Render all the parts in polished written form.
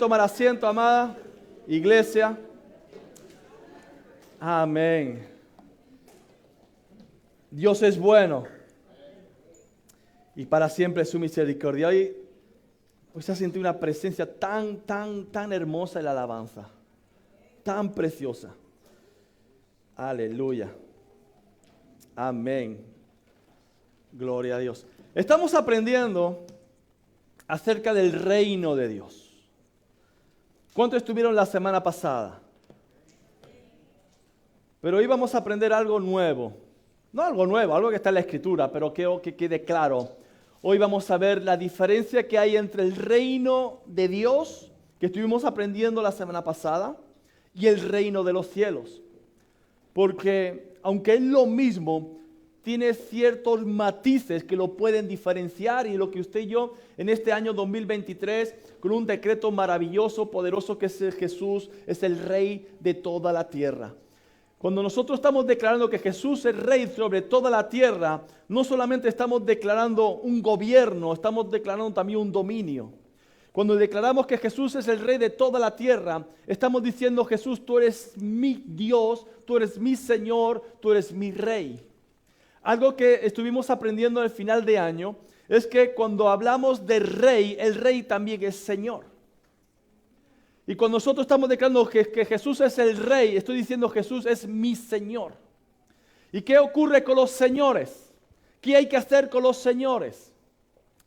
Tomar asiento, amada iglesia. Amén. Dios es bueno y para siempre su misericordia. Hoy se ha sentido una presencia tan hermosa en la alabanza, tan preciosa. Aleluya. Amén. Gloria a Dios. Estamos aprendiendo acerca del reino de Dios. ¿Cuántos estuvieron la semana pasada? Pero hoy vamos a aprender algo nuevo. No algo nuevo, algo que está en la Escritura, pero quiero que quede claro. Hoy vamos a ver la diferencia que hay entre el reino de Dios, que estuvimos aprendiendo la semana pasada, y el reino de los cielos. Porque aunque es lo mismo, tiene ciertos matices que lo pueden diferenciar, y lo que usted y yo en este año 2023, con un decreto maravilloso, poderoso, que es Jesús, es el Rey de toda la tierra. Cuando nosotros estamos declarando que Jesús es Rey sobre toda la tierra, no solamente estamos declarando un gobierno, estamos declarando también un dominio. Cuando declaramos que Jesús es el Rey de toda la tierra, estamos diciendo: Jesús, tú eres mi Dios, tú eres mi Señor, tú eres mi Rey. Algo que estuvimos aprendiendo al final de año es que cuando hablamos de Rey, el Rey también es Señor. Y cuando nosotros estamos declarando que Jesús es el Rey, estoy diciendo: Jesús es mi Señor. ¿Y qué ocurre con los señores? ¿Qué hay que hacer con los señores?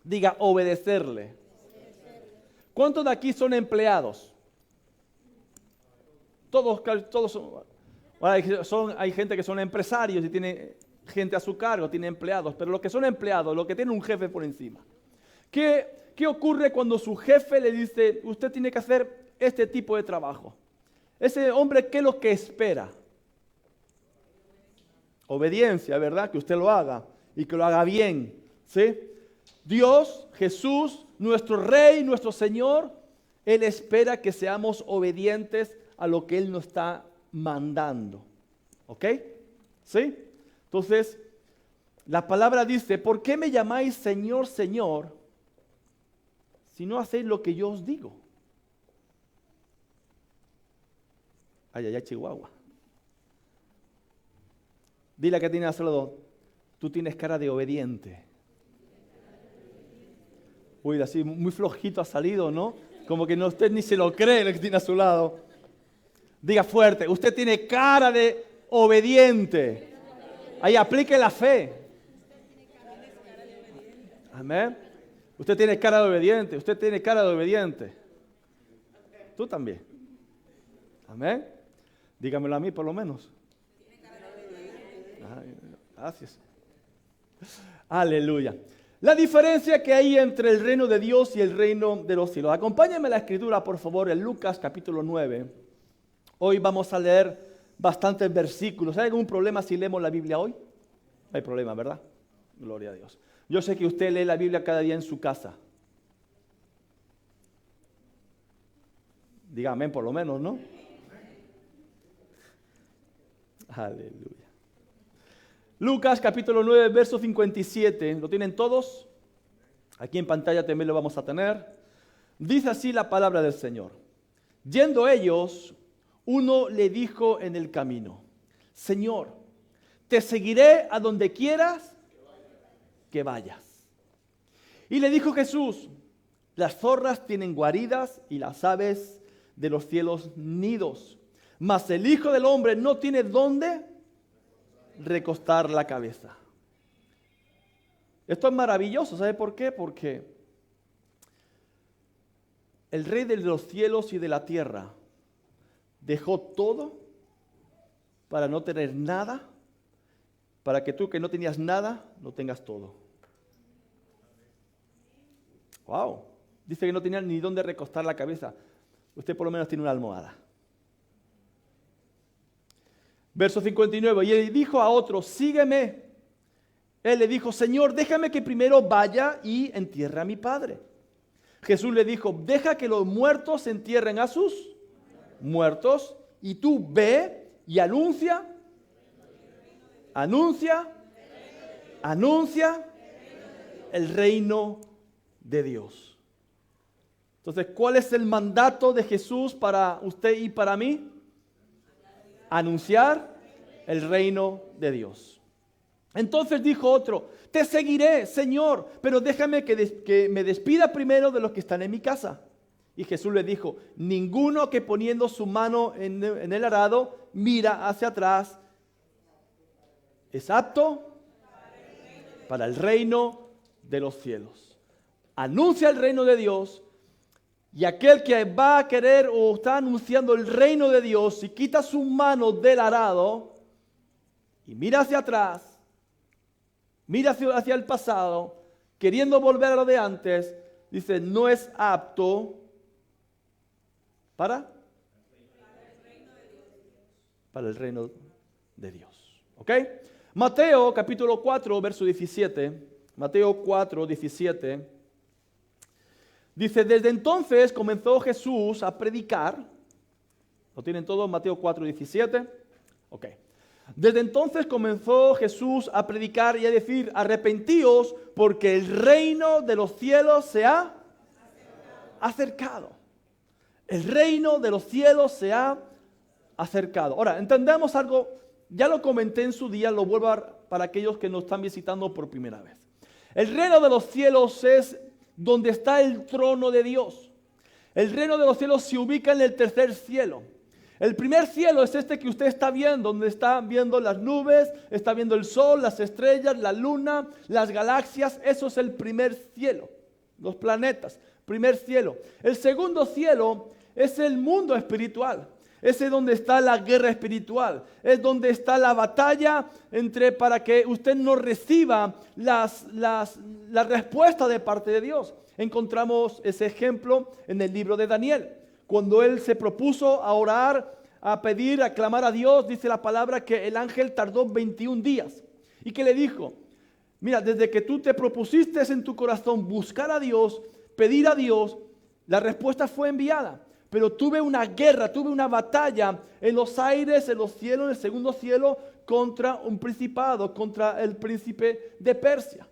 Diga: obedecerle. ¿Cuántos de aquí son empleados? Todos son. Hay gente que son empresarios y tiene gente a su cargo, tiene empleados. Pero los que son empleados, los que tienen un jefe por encima. ¿Qué ocurre cuando su jefe le dice: usted tiene que hacer este tipo de trabajo? Ese hombre, ¿qué es lo que espera? Obediencia, ¿verdad? Que usted lo haga y que lo haga bien, ¿sí? Dios, Jesús, nuestro Rey, nuestro Señor, Él espera que seamos obedientes a lo que Él nos está mandando. ¿Ok? ¿Sí? Entonces, la palabra dice: ¿por qué me llamáis Señor, Señor, si no hacéis lo que yo os digo? Ay, Chihuahua. Dile a que tiene a su lado: tú tienes cara de obediente. Uy, así muy flojito ha salido, ¿no? Como que no, usted ni se lo cree el que tiene a su lado. Diga fuerte: usted tiene cara de obediente. Ahí aplique la fe. Amén. Usted tiene cara de obediente. Usted tiene cara de obediente. Tú también. Amén. Dígamelo a mí por lo menos. Ay, gracias. Aleluya. La diferencia que hay entre el reino de Dios y el reino de los cielos. Acompáñenme a la escritura, por favor, en Lucas capítulo 9. Hoy vamos a leer bastantes versículos. ¿Hay algún problema si leemos la Biblia hoy? No hay problema, ¿verdad? Gloria a Dios. Yo sé que usted lee la Biblia cada día en su casa. Diga amén por lo menos, ¿no? Aleluya. Lucas capítulo 9, verso 57. ¿Lo tienen todos? Aquí en pantalla también lo vamos a tener. Dice así la palabra del Señor: yendo ellos, uno le dijo en el camino: Señor, te seguiré a donde quieras que vayas. Y le dijo Jesús: las zorras tienen guaridas y las aves de los cielos nidos, mas el Hijo del Hombre no tiene dónde recostar la cabeza. Esto es maravilloso. ¿Sabe por qué? Porque el Rey de los cielos y de la tierra dejó todo para no tener nada, para que tú, que no tenías nada, no tengas todo. Wow. Dice que no tenía ni dónde recostar la cabeza. Usted por lo menos tiene una almohada. Verso 59. Y él dijo a otro: sígueme. Él le dijo: Señor, déjame que primero vaya y entierre a mi padre. Jesús le dijo: deja que los muertos entierren a sus muertos, y tú ve y anuncia el reino de Dios. Entonces, ¿cuál es el mandato de Jesús para usted y para mí? Anunciar el reino de Dios. Entonces dijo otro, te seguiré, Señor, pero déjame que me despida primero de los que están en mi casa. Y Jesús le dijo, ninguno que poniendo su mano en el arado mira hacia atrás es apto para el reino de los cielos. Anuncia el reino de Dios. Y aquel que va a querer o está anunciando el reino de Dios y quita su mano del arado y mira hacia atrás, mira hacia el pasado, queriendo volver a lo de antes, dice, no es apto para el reino de Dios. ¿Ok? Mateo capítulo 4, verso 17. Mateo 4, 17. Dice, desde entonces comenzó Jesús a predicar. ¿Lo tienen todos? Mateo 4, 17. Ok. Desde entonces comenzó Jesús a predicar y a decir, arrepentíos porque el reino de los cielos se ha acercado. El reino de los cielos se ha acercado. Ahora, entendemos algo, ya lo comenté en su día, lo vuelvo para aquellos que nos están visitando por primera vez. El reino de los cielos es donde está el trono de Dios. El reino de los cielos se ubica en el tercer cielo. El primer cielo es este que usted está viendo, donde está viendo las nubes, está viendo el sol, las estrellas, la luna, las galaxias. Eso es el primer cielo, los planetas, primer cielo. El segundo cielo es el mundo espiritual. Ese es donde está la guerra espiritual. Es donde está la batalla para que usted no reciba la respuesta de parte de Dios. Encontramos ese ejemplo en el libro de Daniel. Cuando él se propuso a orar, a pedir, a clamar a Dios, dice la palabra que el ángel tardó 21 días. Y que le dijo, mira, desde que tú te propusiste en tu corazón buscar a Dios, pedir a Dios, la respuesta fue enviada. Pero tuve una guerra, tuve una batalla en los aires, en los cielos, en el segundo cielo, contra un principado, contra el príncipe de Persia.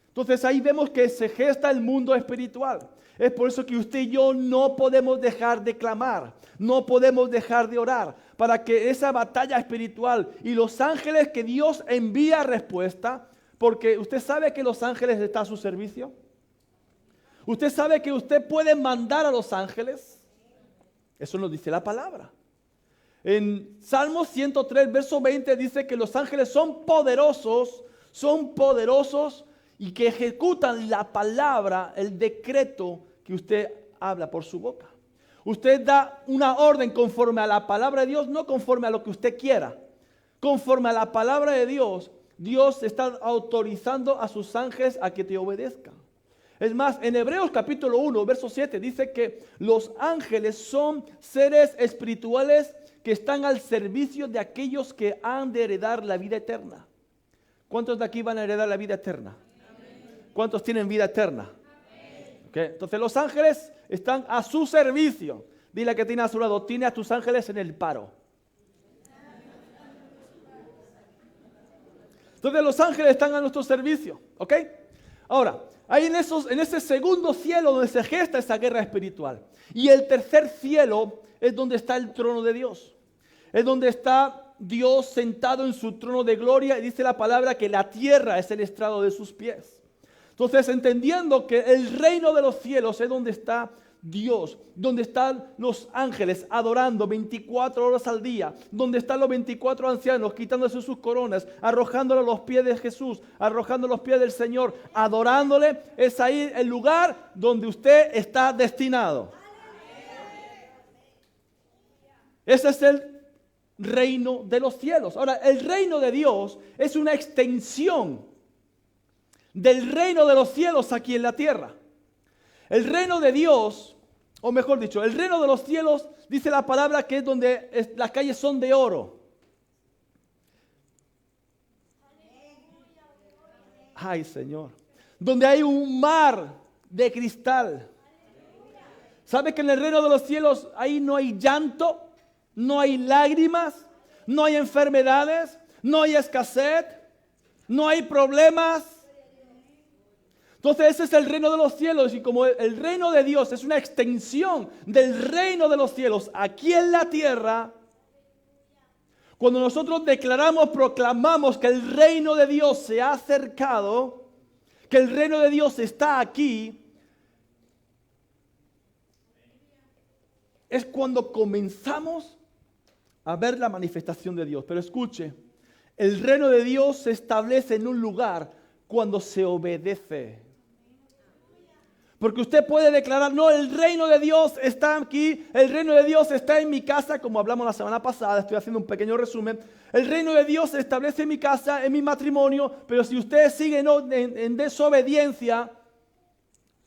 Entonces ahí vemos que se gesta el mundo espiritual. Es por eso que usted y yo no podemos dejar de clamar, no podemos dejar de orar, para que esa batalla espiritual y los ángeles que Dios envía respuesta, porque usted sabe que los ángeles están a su servicio. Usted sabe que usted puede mandar a los ángeles. Eso nos dice la palabra. En Salmo 103, verso 20 dice que los ángeles son poderosos y que ejecutan la palabra, el decreto que usted habla por su boca. Usted da una orden conforme a la palabra de Dios, no conforme a lo que usted quiera. Conforme a la palabra de Dios, Dios está autorizando a sus ángeles a que te obedezcan. Es más, en Hebreos capítulo 1, verso 7, dice que los ángeles son seres espirituales que están al servicio de aquellos que han de heredar la vida eterna. ¿Cuántos de aquí van a heredar la vida eterna? Amén. ¿Cuántos tienen vida eterna? Okay. Entonces los ángeles están a su servicio. Dile a que tiene a su lado, tiene a tus ángeles en el paro. Entonces los ángeles están a nuestro servicio. ¿Ok? Ahora, hay en ese segundo cielo donde se gesta esa guerra espiritual. Y el tercer cielo es donde está el trono de Dios. Es donde está Dios sentado en su trono de gloria. Y dice la palabra que la tierra es el estrado de sus pies. Entonces, entendiendo que el reino de los cielos es donde está Dios, donde están los ángeles adorando 24 horas al día, donde están los 24 ancianos quitándose sus coronas, arrojándolo a los pies de Jesús, arrojándolo a los pies del Señor, adorándole, es ahí el lugar donde usted está destinado. Ese es el reino de los cielos. Ahora, el reino de Dios es una extensión del reino de los cielos aquí en la tierra. El reino de Dios, o mejor dicho, el reino de los cielos, dice la palabra que es donde las calles son de oro. Ay, Señor. Donde hay un mar de cristal. ¿Sabe que en el reino de los cielos ahí no hay llanto, no hay lágrimas, no hay enfermedades, no hay escasez, no hay problemas? Entonces ese es el reino de los cielos y como el reino de Dios es una extensión del reino de los cielos aquí en la tierra, cuando nosotros declaramos, proclamamos que el reino de Dios se ha acercado, que el reino de Dios está aquí, es cuando comenzamos a ver la manifestación de Dios. Pero escuche, el reino de Dios se establece en un lugar cuando se obedece. Porque usted puede declarar, no, el reino de Dios está aquí, el reino de Dios está en mi casa, como hablamos la semana pasada, estoy haciendo un pequeño resumen. El reino de Dios se establece en mi casa, en mi matrimonio, pero si usted sigue en desobediencia,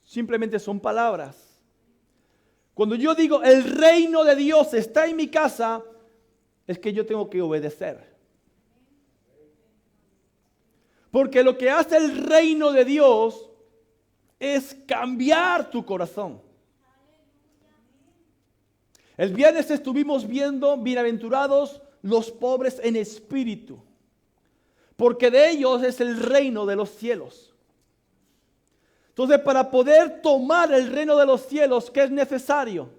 simplemente son palabras. Cuando yo digo, el reino de Dios está en mi casa, es que yo tengo que obedecer. Porque lo que hace el reino de Dios es cambiar tu corazón. El viernes estuvimos viendo, bienaventurados los pobres en espíritu, porque de ellos es el reino de los cielos. Entonces, para poder tomar el reino de los cielos, ¿qué es necesario?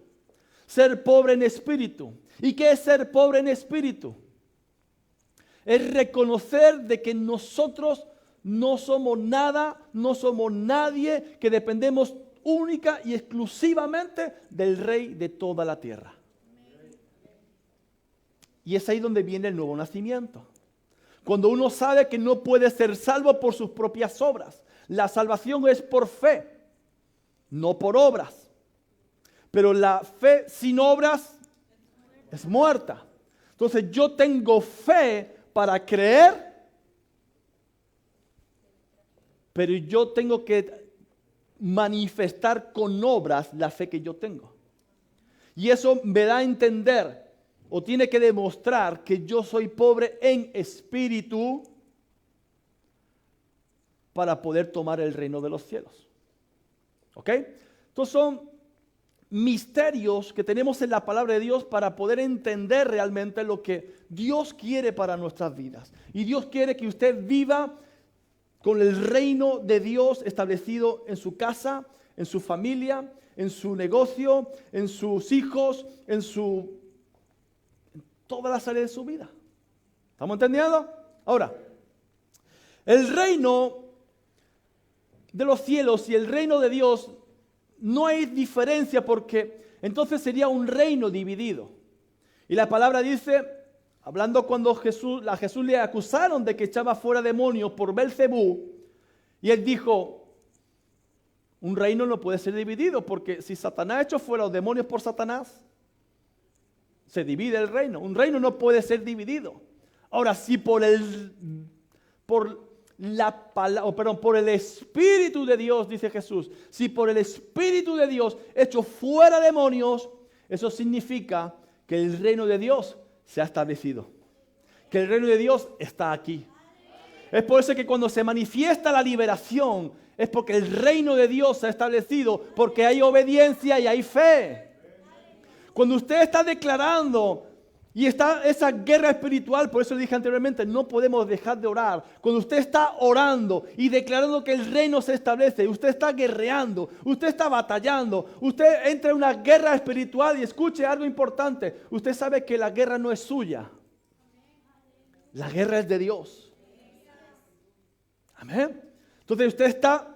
Ser pobre en espíritu. ¿Y qué es ser pobre en espíritu? Es reconocer de que nosotros no somos nada, no somos nadie, que dependemos única y exclusivamente del Rey de toda la tierra. Y es ahí donde viene el nuevo nacimiento. Cuando uno sabe que no puede ser salvo por sus propias obras. La salvación es por fe, no por obras. Pero la fe sin obras es muerta. Entonces yo tengo fe para creer, pero yo tengo que manifestar con obras la fe que yo tengo. Y eso me da a entender, o tiene que demostrar que yo soy pobre en espíritu para poder tomar el reino de los cielos. ¿Ok? Entonces son misterios que tenemos en la palabra de Dios para poder entender realmente lo que Dios quiere para nuestras vidas. Y Dios quiere que usted viva con el reino de Dios establecido en su casa, en su familia, en su negocio, en sus hijos, en todas las áreas de su vida. ¿Estamos entendiendo? Ahora, el reino de los cielos y el reino de Dios no hay diferencia, porque entonces sería un reino dividido. Y la palabra dice, hablando cuando a Jesús le acusaron de que echaba fuera demonios por Belcebú, y él dijo, un reino no puede ser dividido, porque si Satanás echó fuera los demonios por Satanás, se divide el reino. Un reino no puede ser dividido. Ahora, si por el Espíritu de Dios, dice Jesús, si por el Espíritu de Dios echo fuera demonios, eso significa que el reino de Dios se ha establecido, que el reino de Dios está aquí. Es por eso que cuando se manifiesta la liberación, es porque el reino de Dios se ha establecido, porque hay obediencia y hay fe. Cuando usted está declarando y está esa guerra espiritual, por eso dije anteriormente, no podemos dejar de orar. Cuando usted está orando y declarando que el reino se establece, usted está guerreando, usted está batallando, usted entra en una guerra espiritual y escuche algo importante. Usted sabe que la guerra no es suya. La guerra es de Dios. Amén. Entonces usted está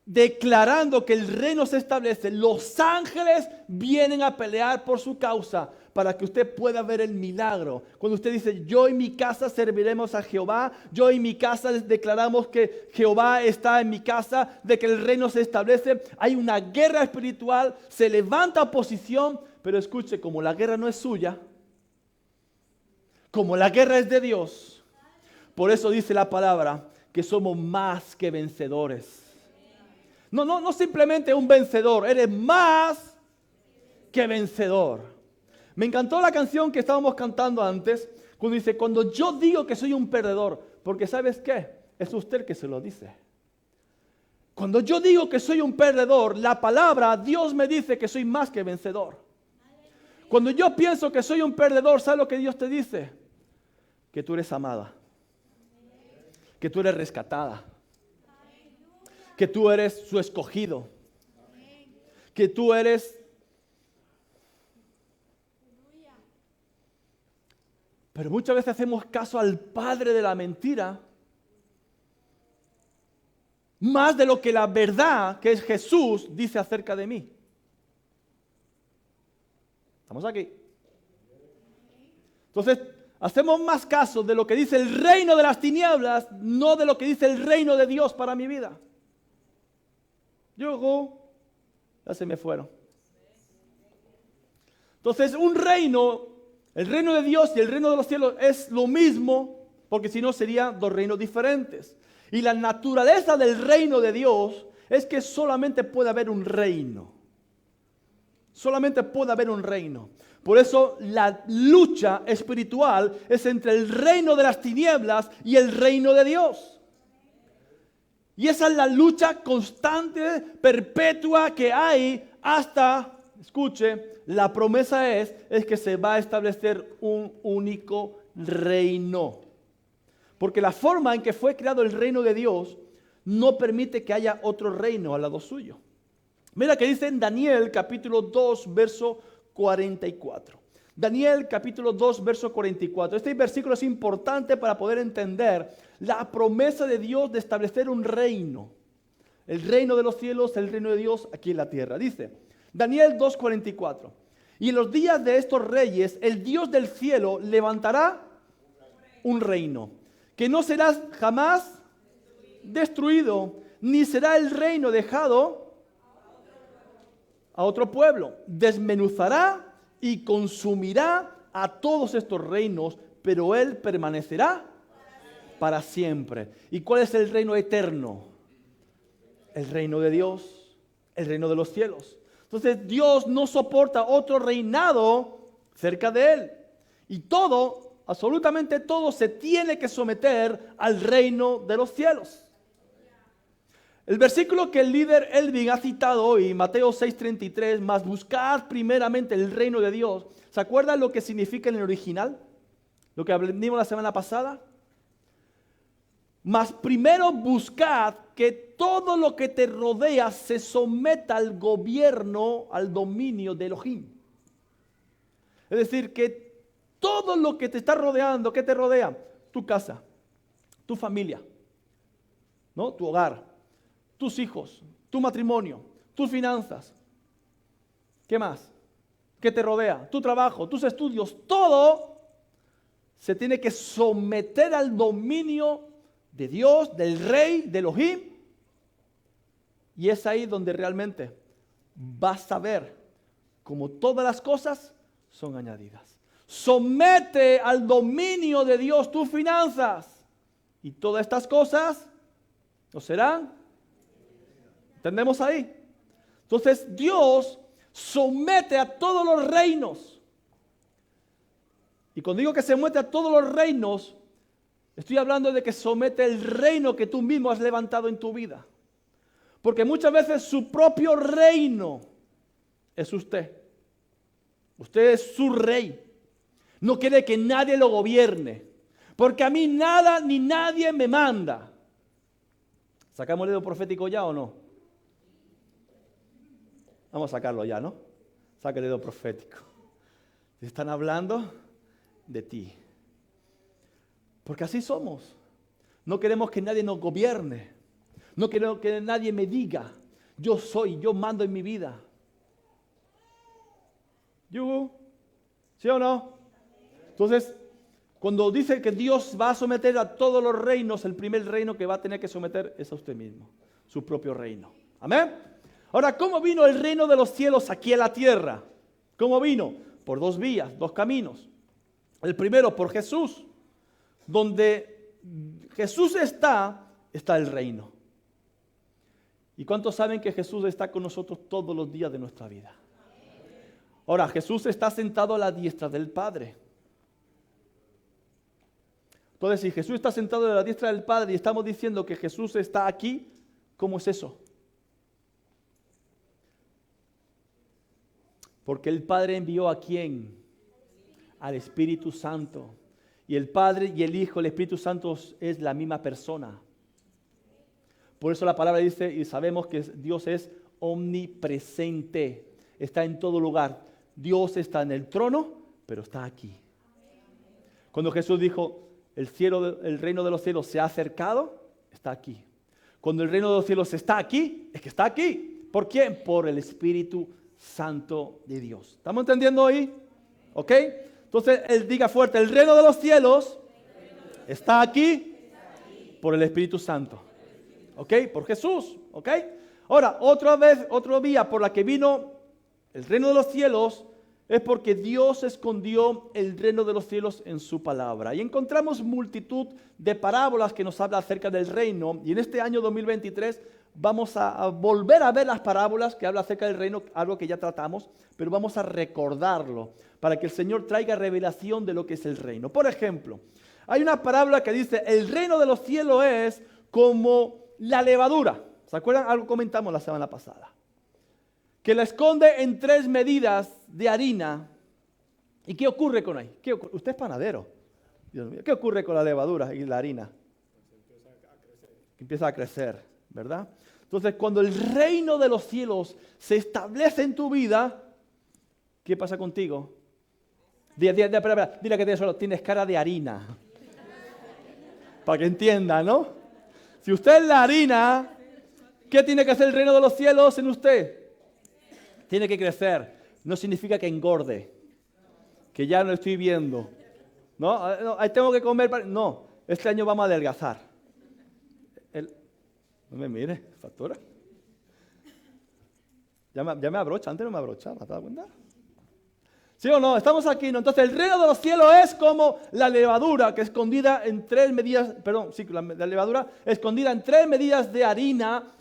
declarando que el reino se establece. Los ángeles vienen a pelear por su causa para que usted pueda ver el milagro. Cuando usted dice, yo y mi casa serviremos a Jehová, yo y mi casa declaramos que Jehová está en mi casa, de que el reino se establece, hay una guerra espiritual, se levanta oposición, pero escuche, como la guerra no es suya, como la guerra es de Dios, por eso dice la palabra que somos más que vencedores. No simplemente un vencedor, eres más que vencedor. Me encantó la canción que estábamos cantando antes, cuando dice, cuando yo digo que soy un perdedor, porque ¿sabes qué? Es usted que se lo dice. Cuando yo digo que soy un perdedor, la palabra, Dios me dice que soy más que vencedor. Cuando yo pienso que soy un perdedor, ¿sabes lo que Dios te dice? Que tú eres amada, que tú eres rescatada, que tú eres su escogido, que tú eres... Pero muchas veces hacemos caso al padre de la mentira más de lo que la verdad, que es Jesús, dice acerca de mí. ¿Estamos aquí? Entonces, hacemos más caso de lo que dice el reino de las tinieblas, no de lo que dice el reino de Dios para mi vida. Ya se me fueron. Entonces, un reino, el reino de Dios y el reino de los cielos es lo mismo, porque si no serían dos reinos diferentes. Y la naturaleza del reino de Dios es que solamente puede haber un reino. Solamente puede haber un reino. Por eso la lucha espiritual es entre el reino de las tinieblas y el reino de Dios. Y esa es la lucha constante, perpetua que hay hasta, escuche, la promesa es que se va a establecer un único reino. Porque la forma en que fue creado el reino de Dios no permite que haya otro reino al lado suyo. Mira que dice en Daniel capítulo 2, verso 44. Daniel capítulo 2, verso 44. Este versículo es importante para poder entender la promesa de Dios de establecer un reino. El reino de los cielos, el reino de Dios aquí en la tierra. Dice Daniel 2, 44. Y en los días de estos reyes, el Dios del cielo levantará un reino, que no será jamás destruido, ni será el reino dejado a otro pueblo. Desmenuzará y consumirá a todos estos reinos, pero él permanecerá para siempre. ¿Y cuál es el reino eterno? El reino de Dios, el reino de los cielos. Entonces Dios no soporta otro reinado cerca de él. Y todo, absolutamente todo, se tiene que someter al reino de los cielos. El versículo que el líder Elvin ha citado hoy, Mateo 6:33, más buscad primeramente el reino de Dios. ¿Se acuerdan lo que significa en el original? Lo que aprendimos la semana pasada. Mas primero buscad que todo lo que te rodea se someta al gobierno, al dominio de Elohim. Es decir, que todo lo que te está rodeando, ¿qué te rodea? Tu casa, tu familia, ¿no? Tu hogar, tus hijos, tu matrimonio, tus finanzas. ¿Qué más? ¿Qué te rodea? Tu trabajo, tus estudios, todo se tiene que someter al dominio de Dios, del Rey, de Elohim. Y es ahí donde realmente vas a ver cómo todas las cosas son añadidas. Somete al dominio de Dios tus finanzas y todas estas cosas no serán. ¿Entendemos ahí? Entonces Dios somete a todos los reinos. Y cuando digo que se somete a todos los reinos, estoy hablando de que somete el reino que tú mismo has levantado en tu vida. Porque muchas veces su propio reino es usted. Usted es su rey. No quiere que nadie lo gobierne. Porque a mí nada ni nadie me manda. ¿Sacamos el dedo profético ya o no? Vamos a sacarlo ya, ¿no? Saca el dedo profético. Están hablando de ti. Porque así somos. No queremos que nadie nos gobierne. No queremos que nadie me diga, yo soy, yo mando en mi vida. ¿Sí o no? Entonces, cuando dice que Dios va a someter a todos los reinos, el primer reino que va a tener que someter es a usted mismo, su propio reino. Amén. Ahora, ¿cómo vino el reino de los cielos aquí a la tierra? ¿Cómo vino? Por dos vías, dos caminos. El primero, por Jesús. Donde Jesús está el reino. ¿Y cuántos saben que Jesús está con nosotros todos los días de nuestra vida? Ahora, Jesús está sentado a la diestra del Padre. Entonces, si Jesús está sentado a la diestra del Padre y estamos diciendo que Jesús está aquí, ¿cómo es eso? Porque el Padre envió ¿a quién? Al Espíritu Santo. Y el Padre y el Hijo, el Espíritu Santo es la misma persona. Por eso la palabra dice, y sabemos que Dios es omnipresente, está en todo lugar. Dios está en el trono, pero está aquí. Cuando Jesús dijo, el reino de los cielos se ha acercado, está aquí. Cuando el reino de los cielos está aquí, es que está aquí. ¿Por quién? Por el Espíritu Santo de Dios. ¿Estamos entendiendo ahí? ¿Ok? Entonces, él diga fuerte, el reino de los cielos está aquí por el Espíritu Santo. ¿Ok? Por Jesús. ¿Ok? Ahora, otro día por la que vino el reino de los cielos es porque Dios escondió el reino de los cielos en su palabra. Y encontramos multitud de parábolas que nos hablan acerca del reino. Y en este año 2023 vamos a volver a ver las parábolas que hablan acerca del reino, algo que ya tratamos, pero vamos a recordarlo para que el Señor traiga revelación de lo que es el reino. Por ejemplo, hay una parábola que dice, el reino de los cielos es como la levadura. ¿Se acuerdan? Algo comentamos la semana pasada. Que la esconde en 3 medidas de harina. ¿Y qué ocurre con ahí? Usted es panadero. Dios mío, ¿qué ocurre con la levadura y la harina? Empieza a crecer, ¿verdad? Entonces, cuando el reino de los cielos se establece en tu vida, ¿qué pasa contigo? Dile que tienes cara de harina. Para que entienda, ¿no? Si usted es la harina, ¿qué tiene que hacer el reino de los cielos en usted? Tiene que crecer. No significa que engorde, que ya no estoy viendo. No, ahí tengo que comer. No, este año vamos a adelgazar. No me mire, factura. Ya me abrocha, antes no me abrochaba, ¿te das cuenta? ¿Sí o no? Estamos aquí, ¿no? Entonces el reino de los cielos es como la levadura que escondida en 3 medidas, la levadura escondida en 3 medidas de harina,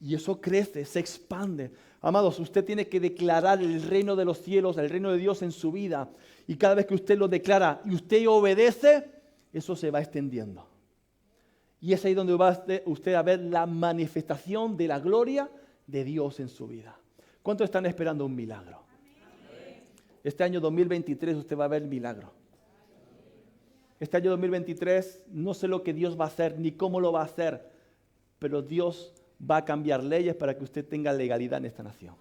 y eso crece, se expande. Amados, usted tiene que declarar el reino de los cielos, el reino de Dios en su vida. Y cada vez que usted lo declara y usted obedece, eso se va extendiendo. Y es ahí donde va usted a ver la manifestación de la gloria de Dios en su vida. ¿Cuántos están esperando un milagro? Este año 2023 usted va a ver el milagro. Este año 2023 no sé lo que Dios va a hacer ni cómo lo va a hacer, pero Dios va a cambiar leyes para que usted tenga legalidad en esta nación.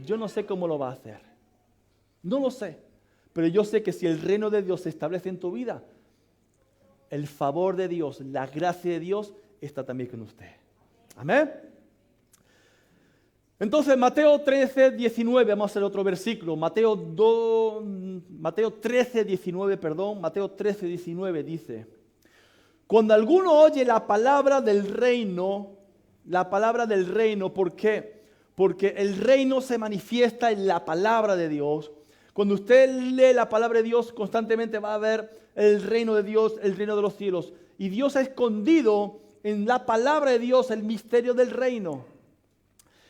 Yo no sé cómo lo va a hacer. No lo sé. Pero yo sé que si el reino de Dios se establece en tu vida, el favor de Dios, la gracia de Dios está también con usted. Amén. Entonces, Mateo 13, 19, vamos a hacer otro versículo. Mateo 13, 19 dice: cuando alguno oye la palabra del reino, ¿por qué? Porque el reino se manifiesta en la palabra de Dios. Cuando usted lee la palabra de Dios, constantemente va a ver el reino de Dios, el reino de los cielos. Y Dios ha escondido en la palabra de Dios el misterio del reino.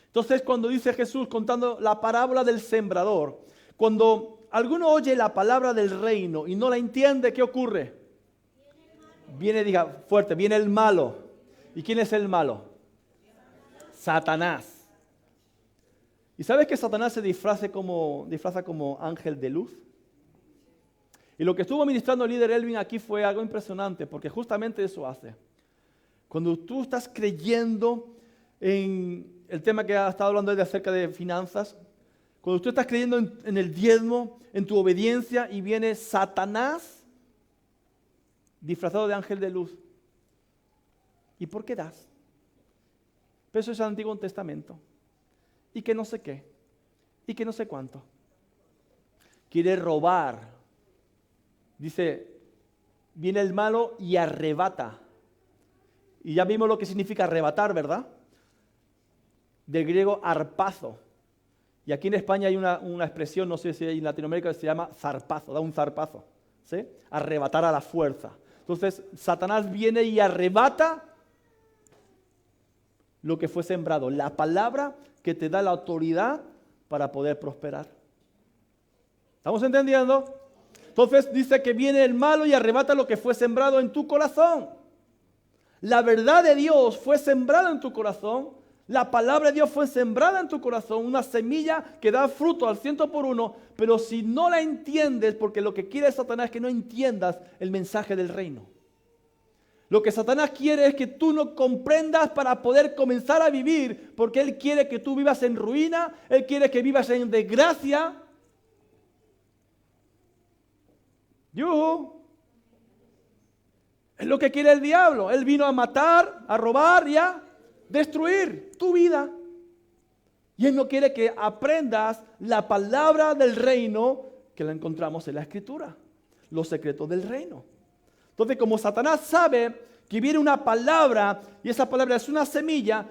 Entonces, cuando dice Jesús contando la parábola del sembrador, cuando alguno oye la palabra del reino y no la entiende, ¿qué ocurre? Diga fuerte, viene el malo. ¿Y quién es el malo? Satanás. ¿Y sabes que Satanás se disfraza como ángel de luz? Y lo que estuvo ministrando el líder Elvin aquí fue algo impresionante, porque justamente eso hace. Cuando tú estás creyendo en el tema que ha estado hablando de acerca de finanzas, cuando tú estás creyendo en el diezmo, en tu obediencia, y viene Satanás disfrazado de ángel de luz. ¿Y por qué das? Pero eso es el Antiguo Testamento. Y que no sé qué. Y que no sé cuánto. Quiere robar. Dice, viene el malo y arrebata. Y ya vimos lo que significa arrebatar, ¿verdad? Del griego arpazo. Y aquí en España hay una expresión, no sé si en Latinoamérica se llama zarpazo, da un zarpazo. ¿Sí? Arrebatar a la fuerza. Entonces, Satanás viene y arrebata lo que fue sembrado. La palabra que te da la autoridad para poder prosperar. ¿Estamos entendiendo? Entonces dice que viene el malo y arrebata lo que fue sembrado en tu corazón. La verdad de Dios fue sembrada en tu corazón. La palabra de Dios fue sembrada en tu corazón. Una semilla que da fruto al 100%. Pero si no la entiendes, porque lo que quiere Satanás es que no entiendas el mensaje del reino. Lo que Satanás quiere es que tú no comprendas para poder comenzar a vivir, porque él quiere que tú vivas en ruina, él quiere que vivas en desgracia. ¡Yuhu! Es lo que quiere el diablo. Él vino a matar, a robar y a destruir tu vida. Y él no quiere que aprendas la palabra del reino que la encontramos en la Escritura, los secretos del reino. Entonces, como Satanás sabe que viene una palabra y esa palabra es una semilla,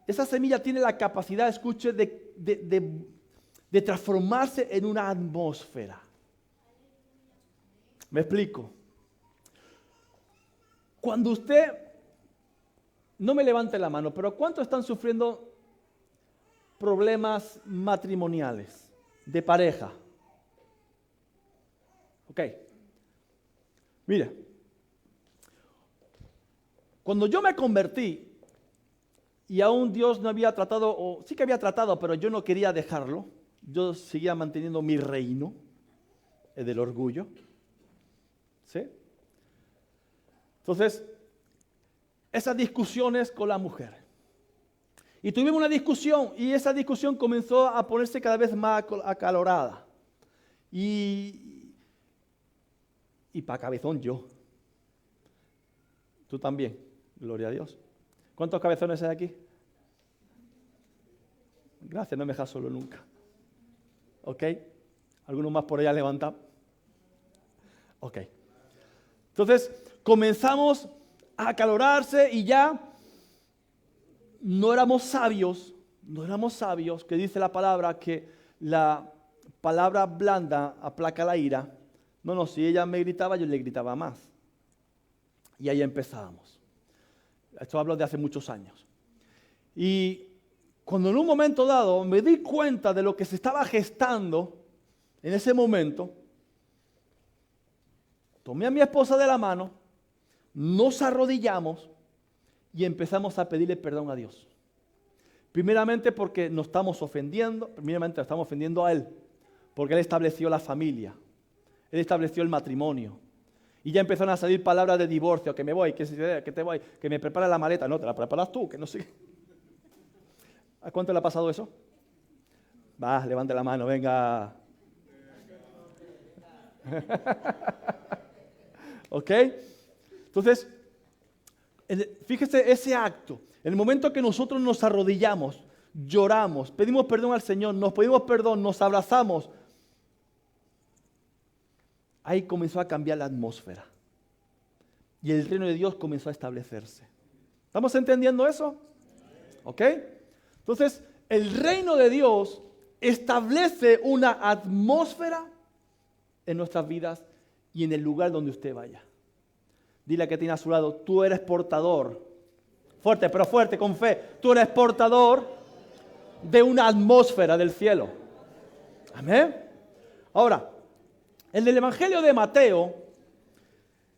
esa semilla tiene la capacidad, escuche, de transformarse en una atmósfera. Me explico. Cuando usted, no me levante la mano, pero ¿cuántos están sufriendo problemas matrimoniales, de pareja? Ok. Mire, cuando yo me convertí y aún Dios no había tratado, o sí que había tratado, pero yo no quería dejarlo, yo seguía manteniendo mi reino, el del orgullo. ¿Sí? Entonces, esas discusiones con la mujer. Y tuvimos una discusión y esa discusión comenzó a ponerse cada vez más acalorada. Y para cabezón yo. Tú también, gloria a Dios. ¿Cuántos cabezones hay aquí? Gracias, no me dejas solo nunca. ¿Ok? ¿Algunos más por allá levantados? Ok. Entonces, comenzamos a acalorarse y ya no éramos sabios, que dice la palabra que la palabra blanda aplaca la ira. No, si ella me gritaba, yo le gritaba más. Y ahí empezábamos. Esto hablo de hace muchos años. Y cuando en un momento dado me di cuenta de lo que se estaba gestando en ese momento, tomé a mi esposa de la mano, nos arrodillamos y empezamos a pedirle perdón a Dios. Primeramente porque nos estamos ofendiendo, primeramente estamos ofendiendo a Él, porque Él estableció la familia, Él estableció el matrimonio. Y ya empezaron a salir palabras de divorcio, que me voy, que te voy, que me prepara la maleta. No, te la preparas tú, que no sé. ¿A cuánto le ha pasado eso? Va, levante la mano, venga. ¿Ok? Entonces, fíjese ese acto. En el momento que nosotros nos arrodillamos, lloramos, pedimos perdón al Señor, nos pedimos perdón, nos abrazamos, ahí comenzó a cambiar la atmósfera. Y el reino de Dios comenzó a establecerse. ¿Estamos entendiendo eso? ¿Ok? Entonces, el reino de Dios establece una atmósfera en nuestras vidas y en el lugar donde usted vaya. Dile a que tiene a su lado, tú eres portador. Fuerte, pero fuerte, con fe. Tú eres portador de una atmósfera del cielo. Amén. Ahora, en el Evangelio de Mateo,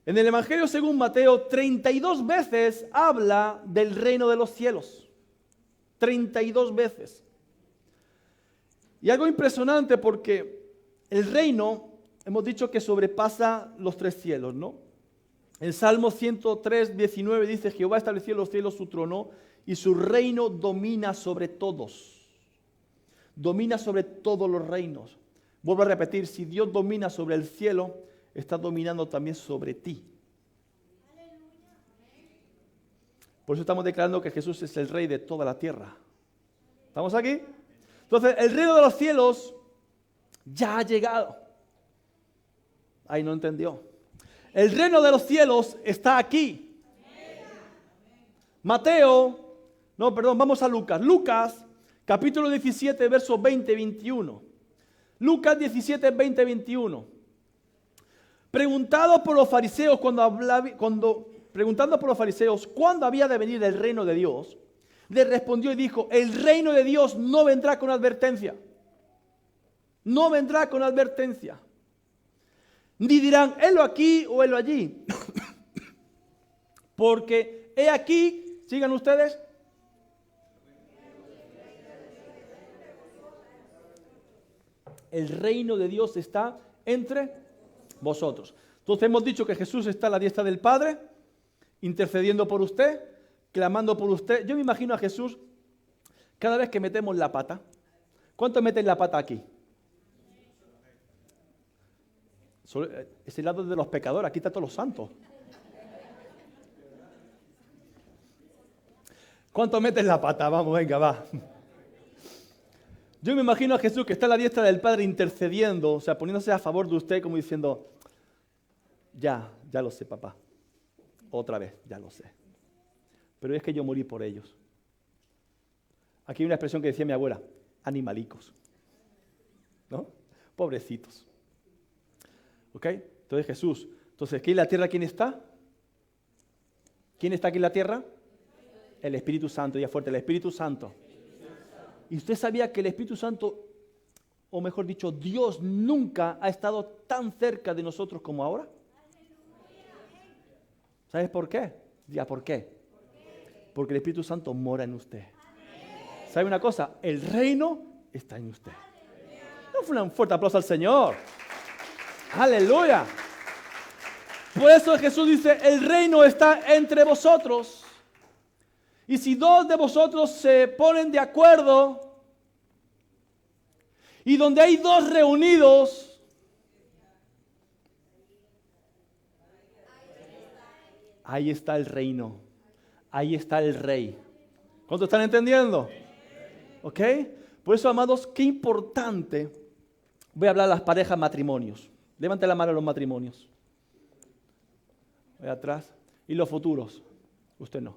en el Evangelio según Mateo, 32 veces habla del reino de los cielos. 32 veces. Y algo impresionante porque el reino, hemos dicho que sobrepasa los 3 cielos, ¿no? El Salmo 103, 19 dice, Jehová estableció en los cielos su trono y su reino domina sobre todos. Domina sobre todos los reinos. Vuelvo a repetir, si Dios domina sobre el cielo, está dominando también sobre ti. Por eso estamos declarando que Jesús es el rey de toda la tierra. ¿Estamos aquí? Entonces, el reino de los cielos ya ha llegado. Ahí no entendió. El reino de los cielos está aquí. Vamos a Lucas. Lucas, capítulo 17, versos 20 y 21. Lucas 17, 20 y 21. Preguntando por los fariseos cuándo había de venir el reino de Dios, le respondió y dijo, el reino de Dios no vendrá con advertencia. No vendrá con advertencia. Ni dirán, helo aquí o helo allí. Porque he aquí, sigan ustedes. El reino de Dios está entre vosotros. Entonces hemos dicho que Jesús está a la diestra del Padre. intercediendo por usted, clamando por usted. Yo me imagino a Jesús cada vez que metemos la pata. ¿Cuántos meten la pata aquí? Es el lado de los pecadores, aquí están todos los santos. ¿Cuántos meten la pata? Vamos, venga, va. Yo me imagino a Jesús que está a la diestra del Padre intercediendo, o sea, poniéndose a favor de usted como diciendo, ya lo sé, papá. Otra vez, ya lo sé. Pero es que yo morí por ellos. Aquí hay una expresión que decía mi abuela, animalicos. ¿No? Pobrecitos. ¿Ok? Entonces Jesús. Entonces, ¿aquí en la tierra quién está? ¿Quién está aquí en la tierra? El Espíritu Santo. Ya fuerte, el Espíritu Santo. ¿Y usted sabía que el Espíritu Santo, o mejor dicho, Dios nunca ha estado tan cerca de nosotros como ahora? ¿Sabes por qué? Ya, ¿por qué? Porque el Espíritu Santo mora en usted. ¿Sabe una cosa? El reino está en usted. Un fuerte aplauso al Señor. ¡Aleluya! Por eso Jesús dice, el reino está entre vosotros. Y si dos de vosotros se ponen de acuerdo, y donde hay dos reunidos, ahí está el reino, ahí está el rey. ¿Cuántos están entendiendo? ¿Ok? Por eso, amados, qué importante. Voy a hablar de las parejas matrimonios. Levante la mano a los matrimonios. Voy atrás. Y los futuros. Usted no.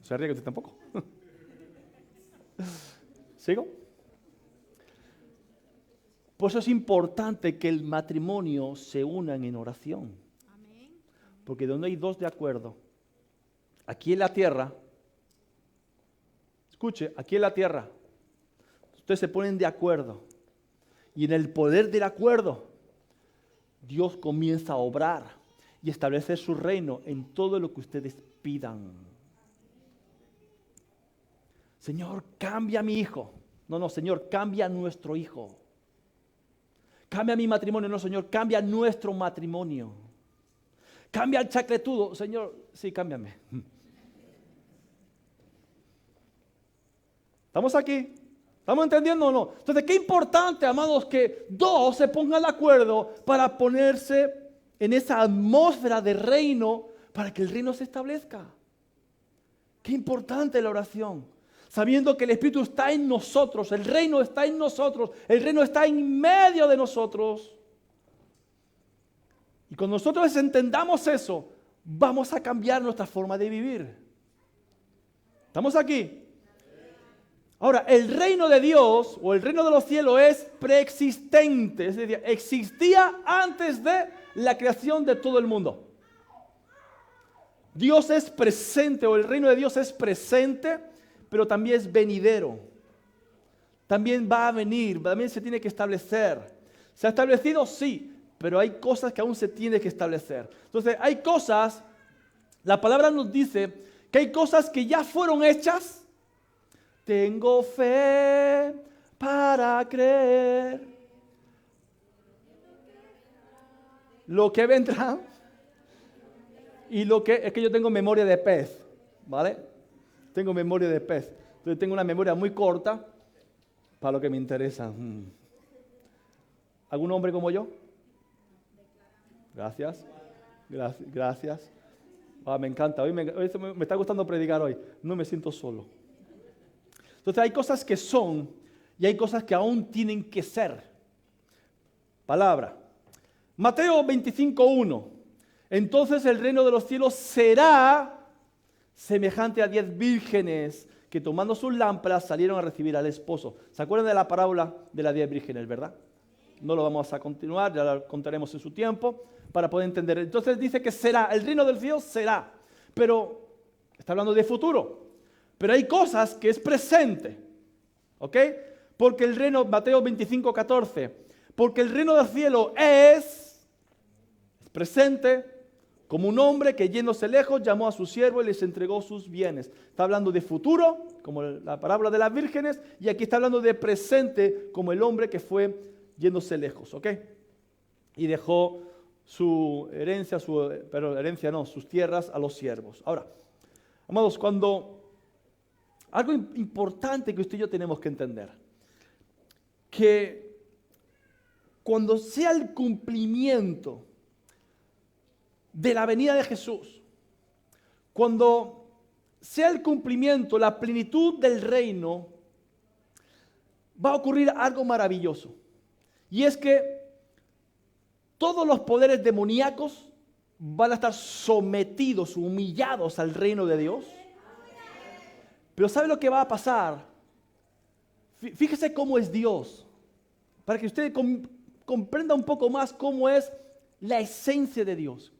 ¿Se ríe que usted tampoco? ¿Sigo? Por eso es importante que el matrimonio se unan en oración. Porque donde hay dos de acuerdo, aquí en la tierra, escuche, aquí en la tierra, ustedes se ponen de acuerdo. Y en el poder del acuerdo, Dios comienza a obrar y establecer su reino en todo lo que ustedes pidan. Señor, cambia a mi hijo. No, Señor, cambia a nuestro hijo. Cambia mi matrimonio. No, Señor, cambia nuestro matrimonio. Cambia el chacletudo. Señor, sí, cámbiame. ¿Estamos aquí? ¿Estamos entendiendo o no? Entonces, qué importante, amados, que dos se pongan de acuerdo para ponerse en esa atmósfera de reino para que el reino se establezca. Qué importante la oración. Sabiendo que el Espíritu está en nosotros, el reino está en nosotros, el reino está en medio de nosotros. Y cuando nosotros entendamos eso, vamos a cambiar nuestra forma de vivir. ¿Estamos aquí? Ahora, el reino de Dios o el reino de los cielos es preexistente, es decir, existía antes de la creación de todo el mundo. Dios es presente o el reino de Dios es presente, pero también es venidero. También va a venir, también se tiene que establecer. ¿Se ha establecido? Sí, pero hay cosas que aún se tiene que establecer. Entonces, hay cosas, la palabra nos dice que hay cosas que ya fueron hechas. Tengo fe para creer. Lo que vendrá y lo que es que yo tengo memoria de pez, ¿vale? Tengo memoria de pez. Entonces tengo una memoria muy corta para lo que me interesa. ¿Algún hombre como yo? Gracias. Gracias. Me encanta. Hoy me está gustando predicar hoy. No me siento solo. Entonces hay cosas que son y hay cosas que aún tienen que ser. Palabra. Mateo 25:1. Entonces el reino de los cielos será semejante a 10 vírgenes que tomando sus lámparas salieron a recibir al esposo. ¿Se acuerdan de la parábola de las 10 vírgenes, verdad? No lo vamos a continuar, ya lo contaremos en su tiempo para poder entender. Entonces dice que será, el reino del cielo será, pero está hablando de futuro. Pero hay cosas que es presente, ¿ok? Porque el reino, Mateo 25:14, porque el reino del cielo es presente, como un hombre que yéndose lejos llamó a su siervo y les entregó sus bienes. Está hablando de futuro, como la parábola de las vírgenes, y aquí está hablando de presente, como el hombre que fue yéndose lejos, ¿ok? Y dejó su herencia, sus tierras a los siervos. Ahora, amados, algo importante que usted y yo tenemos que entender, que cuando sea el cumplimiento de la venida de Jesús, cuando sea el cumplimiento, la plenitud del reino, va a ocurrir algo maravilloso. Y es que todos los poderes demoníacos van a estar sometidos, humillados al reino de Dios. Pero ¿sabe lo que va a pasar? Fíjese cómo es Dios, para que usted comprenda un poco más cómo es la esencia de Dios.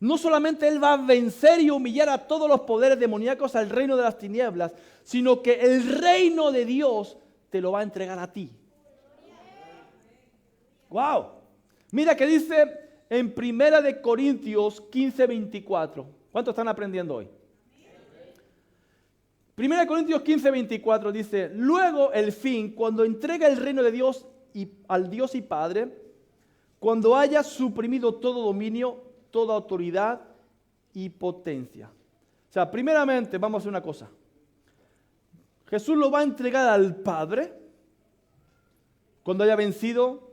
No solamente Él va a vencer y humillar a todos los poderes demoníacos al reino de las tinieblas, sino que el reino de Dios te lo va a entregar a ti. ¡Wow! Mira que dice en 1 Corintios 15:24. ¿Cuántos están aprendiendo hoy? 1 Corintios 15:24 dice: luego el fin, cuando entrega el reino de Dios al Dios y Padre, cuando haya suprimido todo dominio, toda autoridad y potencia. O sea, primeramente vamos a hacer una cosa. Jesús lo va a entregar al Padre cuando haya vencido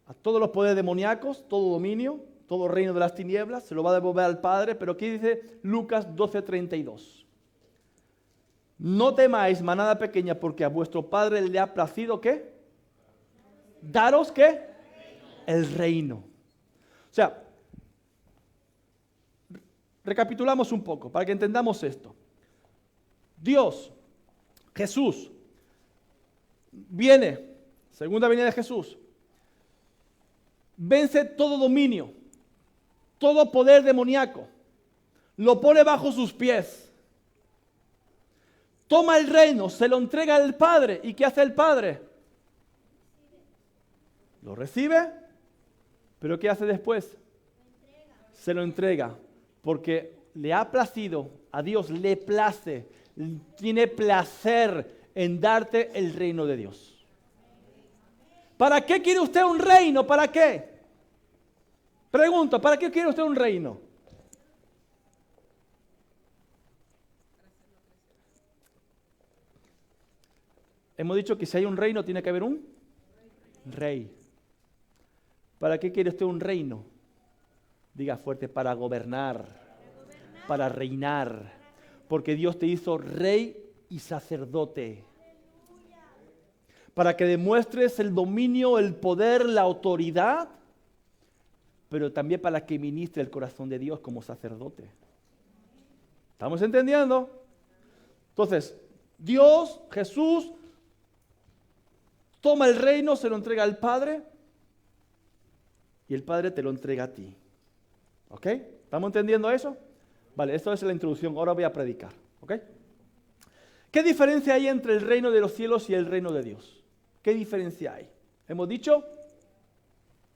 a todos los poderes demoníacos, todo dominio, todo reino de las tinieblas, se lo va a devolver al Padre. Pero aquí dice Lucas 12:32. No temáis, manada pequeña, porque a vuestro Padre le ha placido, ¿qué? Daros, ¿qué? El reino. O sea, recapitulamos un poco para que entendamos esto. Dios, Jesús, viene, segunda venida de Jesús, vence todo dominio, todo poder demoníaco, lo pone bajo sus pies. Toma el reino, se lo entrega al Padre. ¿Y qué hace el Padre? Lo recibe, pero ¿qué hace después? Se lo entrega, porque le ha placido, a Dios le place, tiene placer en darte el reino de Dios. ¿Para qué quiere usted un reino? ¿Para qué? Pregunto, ¿para qué quiere usted un reino? Hemos dicho que si hay un reino tiene que haber un rey. ¿Para qué quiere usted un reino? Diga fuerte: para gobernar, para reinar. Porque Dios te hizo rey y sacerdote. Para que demuestres el dominio, el poder, la autoridad, pero también para que ministre el corazón de Dios como sacerdote. ¿Estamos entendiendo? Entonces, Dios, Jesús, toma el reino, se lo entrega al Padre y el Padre te lo entrega a ti. ¿Ok? ¿Estamos entendiendo eso? Vale, esto es la introducción. Ahora voy a predicar. ¿Ok? ¿Qué diferencia hay entre el reino de los cielos y el reino de Dios? ¿Qué diferencia hay? Hemos dicho,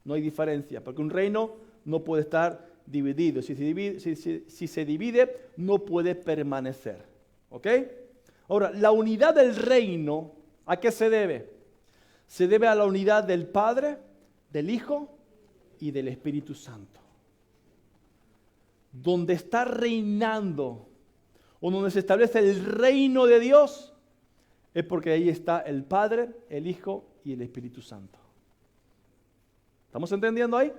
no hay diferencia, porque un reino no puede estar dividido. Si se divide, no puede permanecer. ¿Ok? Ahora, la unidad del reino, ¿a qué se debe? Se debe a la unidad del Padre, del Hijo y del Espíritu Santo. Donde está reinando o donde se establece el reino de Dios, es porque ahí está el Padre, el Hijo y el Espíritu Santo. ¿Estamos entendiendo ahí?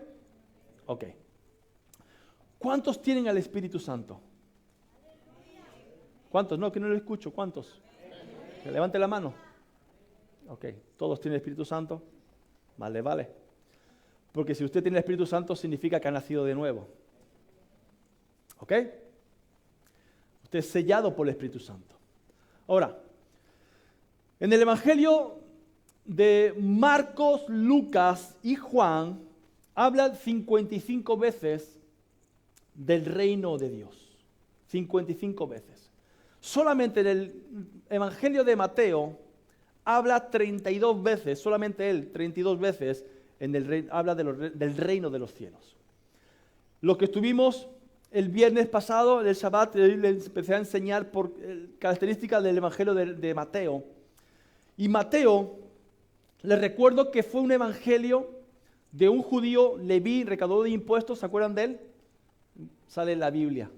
Ok. ¿Cuántos tienen al Espíritu Santo? ¿Cuántos? No, que no lo escucho. ¿Cuántos? Que levante la mano. Ok, ¿todos tienen el Espíritu Santo? Vale. Porque si usted tiene el Espíritu Santo, significa que ha nacido de nuevo. ¿Ok? Usted es sellado por el Espíritu Santo. Ahora, en el Evangelio de Marcos, Lucas y Juan, habla 55 veces del reino de Dios. 55 veces. Solamente en el Evangelio de Mateo habla 32 veces, solamente él, 32 veces, habla del reino de los cielos. Lo que estuvimos el viernes pasado, el Shabbat, les empecé a enseñar por características del Evangelio de Mateo. Y Mateo, les recuerdo que fue un evangelio de un judío, Leví, recaudador de impuestos, ¿se acuerdan de él? Sale en la Biblia,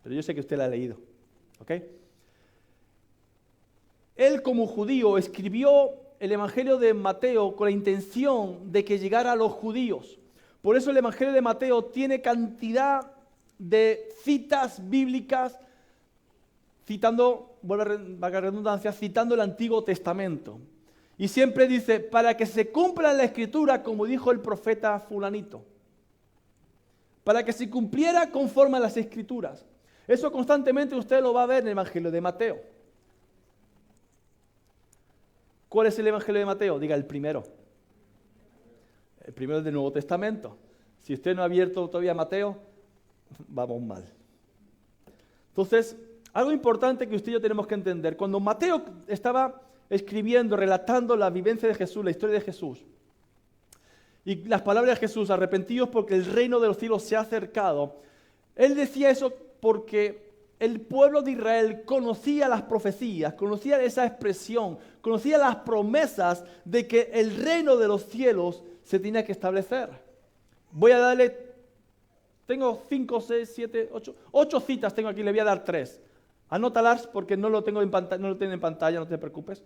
pero yo sé que usted la ha leído, ¿ok? Él como judío escribió el Evangelio de Mateo con la intención de que llegara a los judíos. Por eso el Evangelio de Mateo tiene cantidad de citas bíblicas, citando, valga la redundancia, citando el Antiguo Testamento. Y siempre dice, para que se cumpla la Escritura, como dijo el profeta fulanito. Para que se cumpliera conforme a las Escrituras. Eso constantemente usted lo va a ver en el Evangelio de Mateo. ¿Cuál es el Evangelio de Mateo? Diga, el primero. El primero del Nuevo Testamento. Si usted no ha abierto todavía Mateo, vamos mal. Entonces, algo importante que usted y yo tenemos que entender. Cuando Mateo estaba escribiendo, relatando la vivencia de Jesús, la historia de Jesús, y las palabras de Jesús, arrepentidos porque el reino de los cielos se ha acercado, él decía eso porque el pueblo de Israel conocía las profecías, conocía esa expresión, conocía las promesas de que el reino de los cielos se tenía que establecer. Voy a darle, tengo 5, 6, 7, 8 citas tengo aquí, le voy a dar 3. Anótalas porque no lo tengo en pantalla, no lo tienen en pantalla, no te preocupes.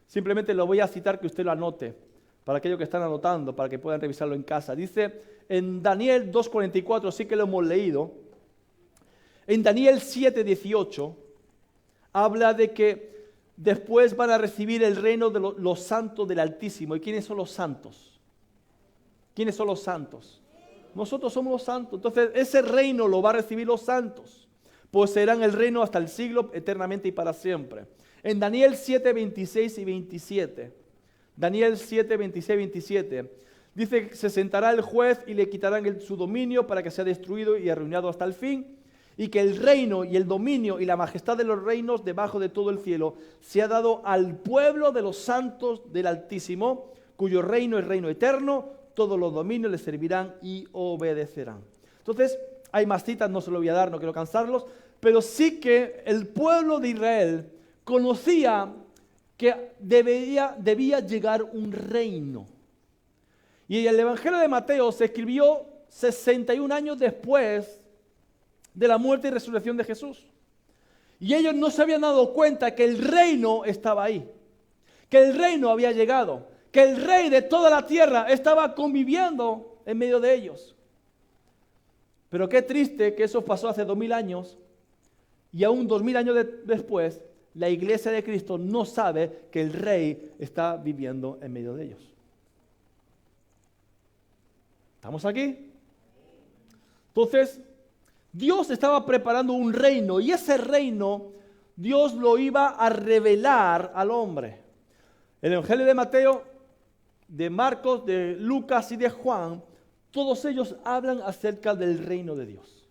Simplemente lo voy a citar que usted lo anote, para aquellos que están anotando, para que puedan revisarlo en casa. Dice en Daniel 2:44, sí que lo hemos leído. En Daniel 7:18 habla de que después van a recibir el reino de los santos del Altísimo. ¿Y quiénes son los santos? ¿Quiénes son los santos? Nosotros somos los santos. Entonces ese reino lo van a recibir los santos. Poseerán el reino hasta el siglo, eternamente y para siempre. En Daniel 7:26 y 27. Daniel 7:26 y 27. Dice que se sentará el juez y le quitarán su dominio para que sea destruido y arruinado hasta el fin. Y que el reino y el dominio y la majestad de los reinos debajo de todo el cielo se ha dado al pueblo de los santos del Altísimo, cuyo reino es reino eterno, todos los dominios le servirán y obedecerán. Entonces, hay más citas, no se lo voy a dar, no quiero cansarlos, pero sí que el pueblo de Israel conocía que debía llegar un reino. Y el Evangelio de Mateo se escribió 61 años después de la muerte y resurrección de Jesús. Y ellos no se habían dado cuenta que el reino estaba ahí, que el reino había llegado, que el rey de toda la tierra estaba conviviendo en medio de ellos. Pero qué triste que eso pasó hace 2000 años y aún 2000 años después la iglesia de Cristo no sabe que el rey está viviendo en medio de ellos. ¿Estamos aquí? Entonces, Dios estaba preparando un reino y ese reino Dios lo iba a revelar al hombre. El Evangelio de Mateo, de Marcos, de Lucas y de Juan, todos ellos hablan acerca del reino de Dios,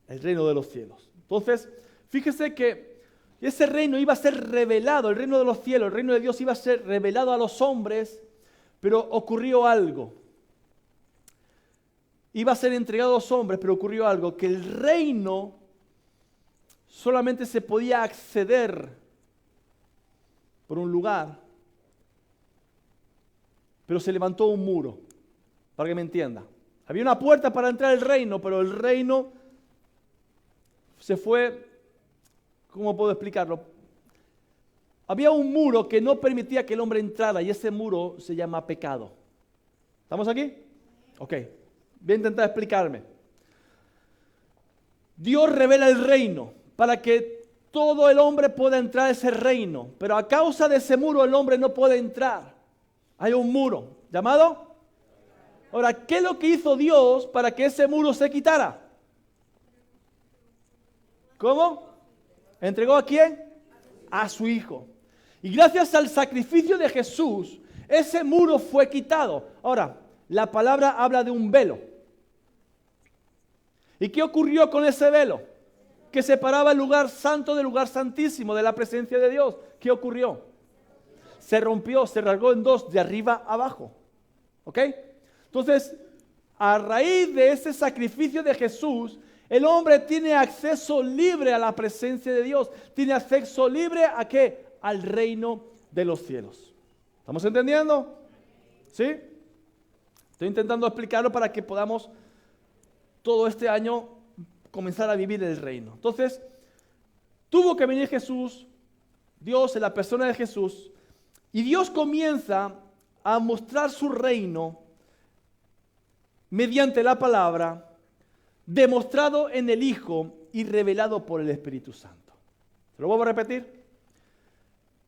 el reino de los cielos. Entonces, fíjese que ese reino iba a ser revelado, el reino de los cielos, el reino de Dios iba a ser revelado a los hombres, pero ocurrió algo. Iba a ser entregado a los hombres, pero ocurrió algo, que el reino solamente se podía acceder por un lugar, pero se levantó un muro, para que me entienda. Había una puerta para entrar al reino, pero el reino se fue, ¿cómo puedo explicarlo? Había un muro que no permitía que el hombre entrara y ese muro se llama pecado. ¿Estamos aquí? Ok, voy a intentar explicarme. Dios revela el reino para que todo el hombre pueda entrar a ese reino, pero a causa de ese muro el hombre no puede entrar. Hay un muro llamado. Ahora, ¿qué es lo que hizo Dios para que ese muro se quitara? ¿Cómo? ¿Entregó a quién? A su Hijo. Y gracias al sacrificio de Jesús, ese muro fue quitado. Ahora, la palabra habla de un velo. ¿Y qué ocurrió con ese velo? Que separaba el lugar santo del lugar santísimo, de la presencia de Dios. ¿Qué ocurrió? Se rompió, se rasgó en dos, de arriba a abajo. ¿Ok? Entonces, a raíz de ese sacrificio de Jesús, el hombre tiene acceso libre a la presencia de Dios. Tiene acceso libre ¿a qué? Al reino de los cielos. ¿Estamos entendiendo? ¿Sí? Estoy intentando explicarlo para que podamos todo este año comenzar a vivir el reino. Entonces, tuvo que venir Jesús, Dios en la persona de Jesús, y Dios comienza a mostrar su reino mediante la palabra, demostrado en el Hijo y revelado por el Espíritu Santo. ¿Se lo vuelvo a repetir?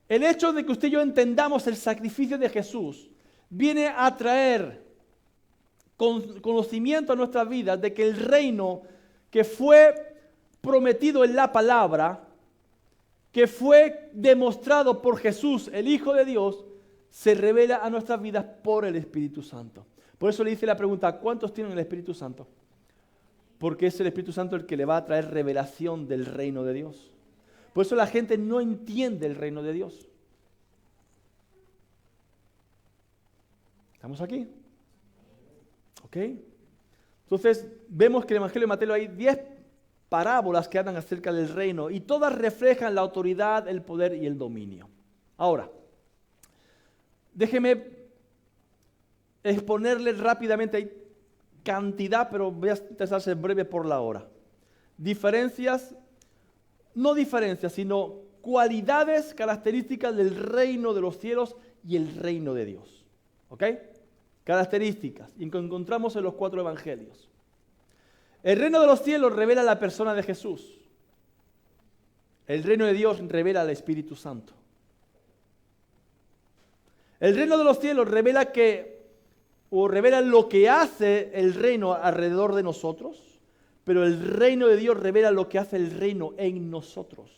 El hecho de que usted y yo entendamos el sacrificio de Jesús viene a traer conocimiento a nuestras vidas de que el reino que fue prometido en la palabra, que fue demostrado por Jesús, el Hijo de Dios, se revela a nuestras vidas por el Espíritu Santo. Por eso le hice la pregunta, ¿cuántos tienen el Espíritu Santo? Porque es el Espíritu Santo el que le va a traer revelación del reino de Dios. Por eso la gente no entiende el reino de Dios. ¿Estamos aquí? ¿Ok? Entonces, vemos que en el Evangelio de Mateo hay 10 parábolas que hablan acerca del reino y todas reflejan la autoridad, el poder y el dominio. Ahora, déjeme exponerle rápidamente, hay cantidad, pero voy a intentar ser breve por la hora. No diferencias, sino cualidades, características del reino de los cielos y el reino de Dios. ¿Ok? Características, y que encontramos en los 4 evangelios. El reino de los cielos revela la persona de Jesús. El reino de Dios revela al Espíritu Santo. El reino de los cielos revela lo que hace el reino alrededor de nosotros, pero el reino de Dios revela lo que hace el reino en nosotros.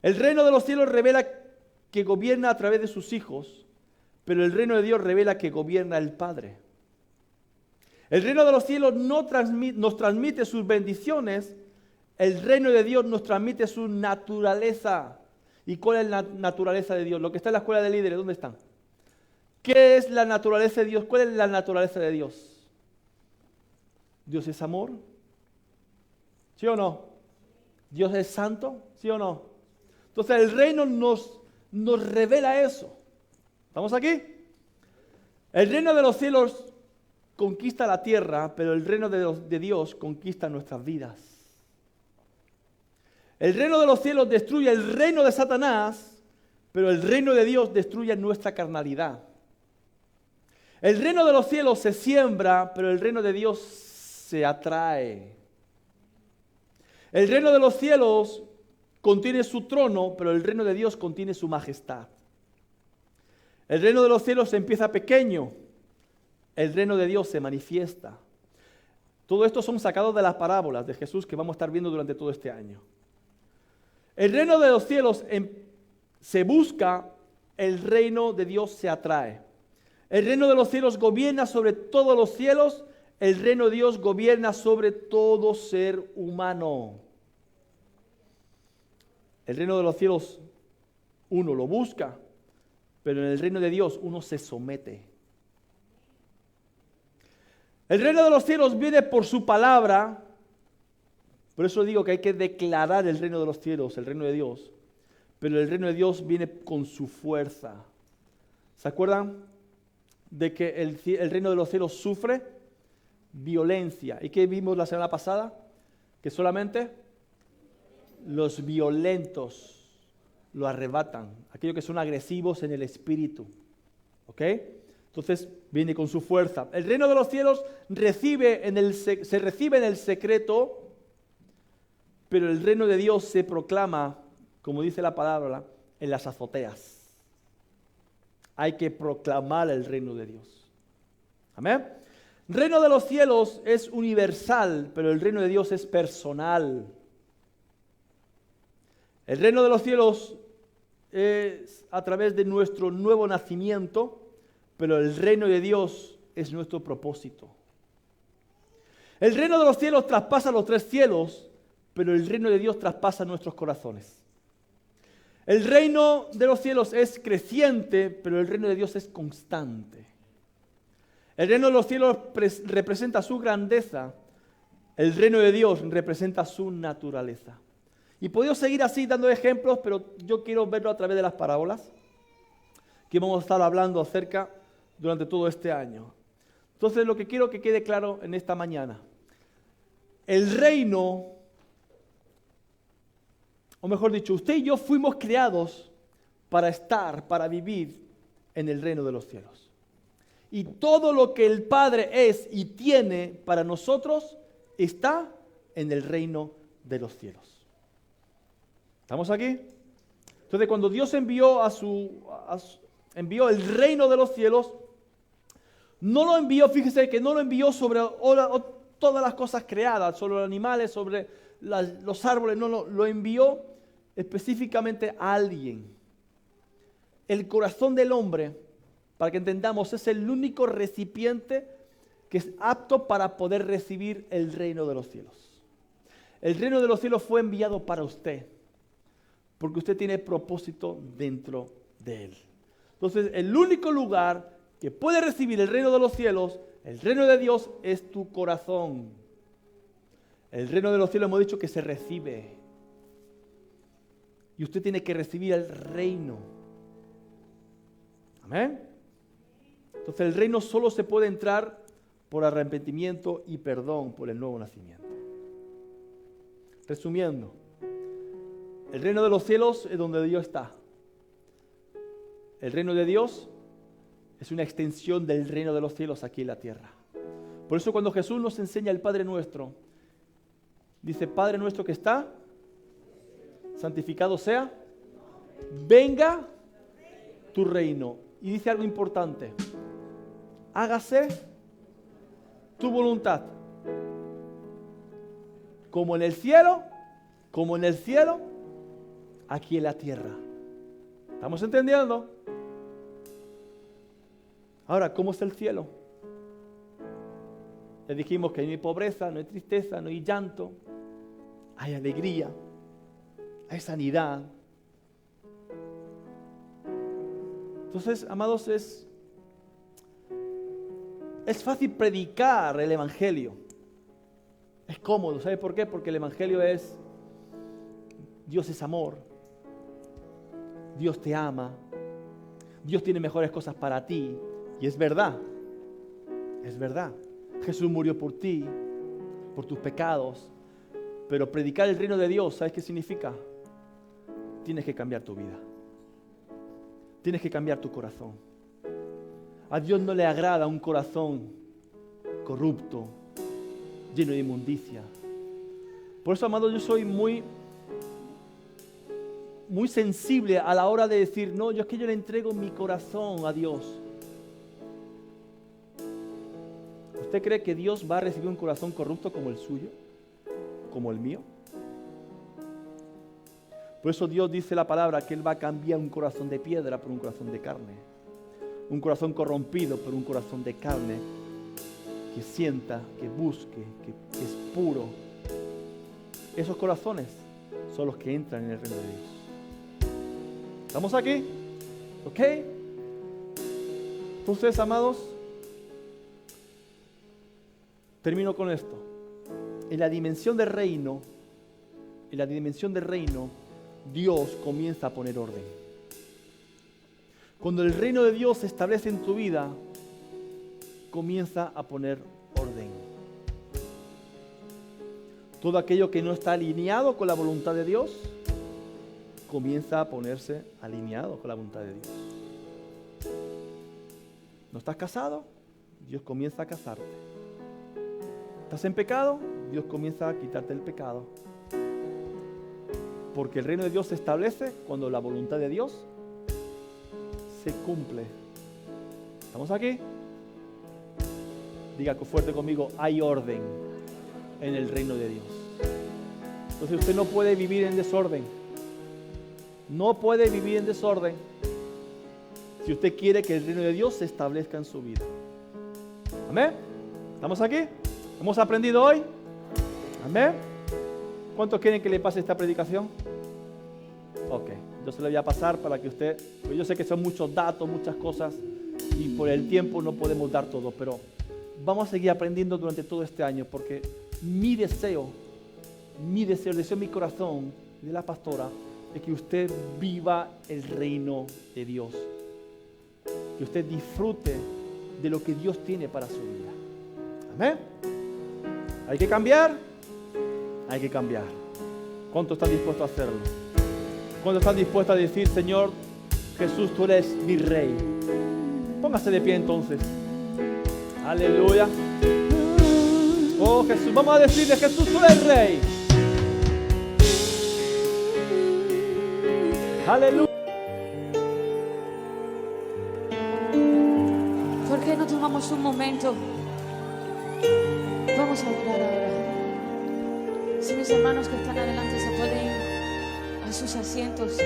El reino de los cielos revela que gobierna a través de sus hijos, pero el reino de Dios revela que gobierna el Padre. El reino de los cielos nos transmite sus bendiciones, el reino de Dios nos transmite su naturaleza. ¿Y cuál es la naturaleza de Dios? Lo que está en la escuela de líderes, ¿dónde están? ¿Qué es la naturaleza de Dios? ¿Cuál es la naturaleza de Dios? ¿Dios es amor? ¿Sí o no? ¿Dios es santo? ¿Sí o no? Entonces el reino nos revela eso. ¿Estamos aquí? El reino de los cielos conquista la tierra, pero el reino de Dios conquista nuestras vidas. El reino de los cielos destruye el reino de Satanás, pero el reino de Dios destruye nuestra carnalidad. El reino de los cielos se siembra, pero el reino de Dios se atrae. El reino de los cielos contiene su trono, pero el reino de Dios contiene su majestad. El reino de los cielos empieza pequeño, el reino de Dios se manifiesta. Todo esto son sacados de las parábolas de Jesús que vamos a estar viendo durante todo este año. El reino de los cielos se busca, el reino de Dios se atrae. El reino de los cielos gobierna sobre todos los cielos, el reino de Dios gobierna sobre todo ser humano. El reino de los cielos uno lo busca, pero en el reino de Dios uno se somete. El reino de los cielos viene por su palabra, por eso digo que hay que declarar el reino de los cielos, el reino de Dios, pero el reino de Dios viene con su fuerza. ¿Se acuerdan de que el reino de los cielos sufre violencia? ¿Y qué vimos la semana pasada? Que solamente los violentos lo arrebatan, aquellos que son agresivos en el espíritu. ¿Ok? Entonces viene con su fuerza. El reino de los cielos se recibe en el secreto, pero el reino de Dios se proclama, como dice la palabra, en las azoteas. Hay que proclamar el reino de Dios. Amén. El reino de los cielos es universal, pero el reino de Dios es personal. El reino de los cielos es a través de nuestro nuevo nacimiento, pero el reino de Dios es nuestro propósito. El reino de los cielos traspasa los 3 cielos, pero el reino de Dios traspasa nuestros corazones. El reino de los cielos es creciente, pero el reino de Dios es constante. El reino de los cielos representa su grandeza, el reino de Dios representa su naturaleza. Y podemos seguir así dando ejemplos, pero yo quiero verlo a través de las parábolas, que vamos a estar hablando acerca durante todo este año. Entonces, lo que quiero que quede claro en esta mañana, el reino, o mejor dicho, usted y yo fuimos creados para estar, para vivir en el reino de los cielos. Y todo lo que el Padre es y tiene para nosotros está en el reino de los cielos. ¿Estamos aquí? Entonces, cuando Dios envió envió el reino de los cielos, no lo envió, fíjese que no lo envió sobre todas las cosas creadas, sobre los animales, sobre los árboles, no, lo envió específicamente a alguien. El corazón del hombre, para que entendamos, es el único recipiente que es apto para poder recibir el reino de los cielos. El reino de los cielos fue enviado para usted, porque usted tiene propósito dentro de él. Entonces, el único lugar que puede recibir el reino de los cielos, el reino de Dios, es tu corazón. El reino de los cielos hemos dicho que se recibe. Y usted tiene que recibir el reino. Amén. Entonces el reino solo se puede entrar por arrepentimiento y perdón por el nuevo nacimiento. Resumiendo, el reino de los cielos es donde Dios está. El reino de Dios es una extensión del reino de los cielos aquí en la tierra. Por eso cuando Jesús nos enseña el Padre Nuestro, dice: Padre nuestro que está, santificado sea, venga tu reino. Y dice algo importante: hágase tu voluntad, como en el cielo, aquí en la tierra. ¿Estamos entendiendo? Ahora, ¿cómo es el cielo? Le dijimos que no hay pobreza, no hay tristeza, no hay llanto, hay alegría, hay sanidad. Entonces, amados, es fácil predicar el Evangelio. Es cómodo, ¿sabe por qué? Porque el Evangelio es: Dios es amor, Dios te ama, Dios tiene mejores cosas para ti. Y es verdad, es verdad. Jesús murió por ti, por tus pecados. Pero predicar el reino de Dios, ¿sabes qué significa? Tienes que cambiar tu vida. Tienes que cambiar tu corazón. A Dios no le agrada un corazón corrupto, lleno de inmundicia. Por eso, amado, yo soy muy sensible a la hora de decir: no, yo le entrego mi corazón a Dios. ¿Usted cree que Dios va a recibir un corazón corrupto como el suyo? ¿Como el mío? Por eso Dios dice la palabra que Él va a cambiar un corazón de piedra por un corazón de carne. Un corazón corrompido por un corazón de carne que sienta, que busque, que es puro. Esos corazones son los que entran en el reino de Dios. ¿Estamos aquí? ¿Ok? Entonces, amados, termino con esto. En la dimensión del reino, Dios comienza a poner orden. Cuando el reino de Dios se establece en tu vida, comienza a poner orden. Todo aquello que no está alineado con la voluntad de Dios, comienza a ponerse alineado con la voluntad de Dios. ¿No estás casado? Dios comienza a casarte. ¿Estás en pecado? Dios comienza a quitarte el pecado. Porque el reino de Dios se establece cuando la voluntad de Dios se cumple. ¿Estamos aquí? Diga fuerte conmigo: hay orden en el reino de Dios. Entonces usted no puede vivir en desorden. No puede vivir en desorden si usted quiere que el reino de Dios se establezca en su vida. ¿Amén? ¿Estamos aquí? ¿Hemos aprendido hoy? ¿Amén? ¿Cuántos quieren que le pase esta predicación? Ok, yo se la voy a pasar para que usted, pues yo sé que son muchos datos, muchas cosas, y por el tiempo no podemos dar todo, pero vamos a seguir aprendiendo durante todo este año, porque mi deseo, el deseo de mi corazón, de la pastora, es que usted viva el reino de Dios, que usted disfrute de lo que Dios tiene para su vida. Amén. ¿Hay que cambiar? Hay que cambiar. ¿Cuánto están dispuestos a hacerlo? ¿Cuánto están dispuestos a decir, Señor Jesús, tú eres mi Rey? Póngase de pie entonces. Aleluya. Oh Jesús, vamos a decirle, Jesús, tú eres Rey. Aleluya. ¿Por qué no tomamos un momento? Vamos a orar ahora. Si mis hermanos que están adelante se pueden ir a sus asientos.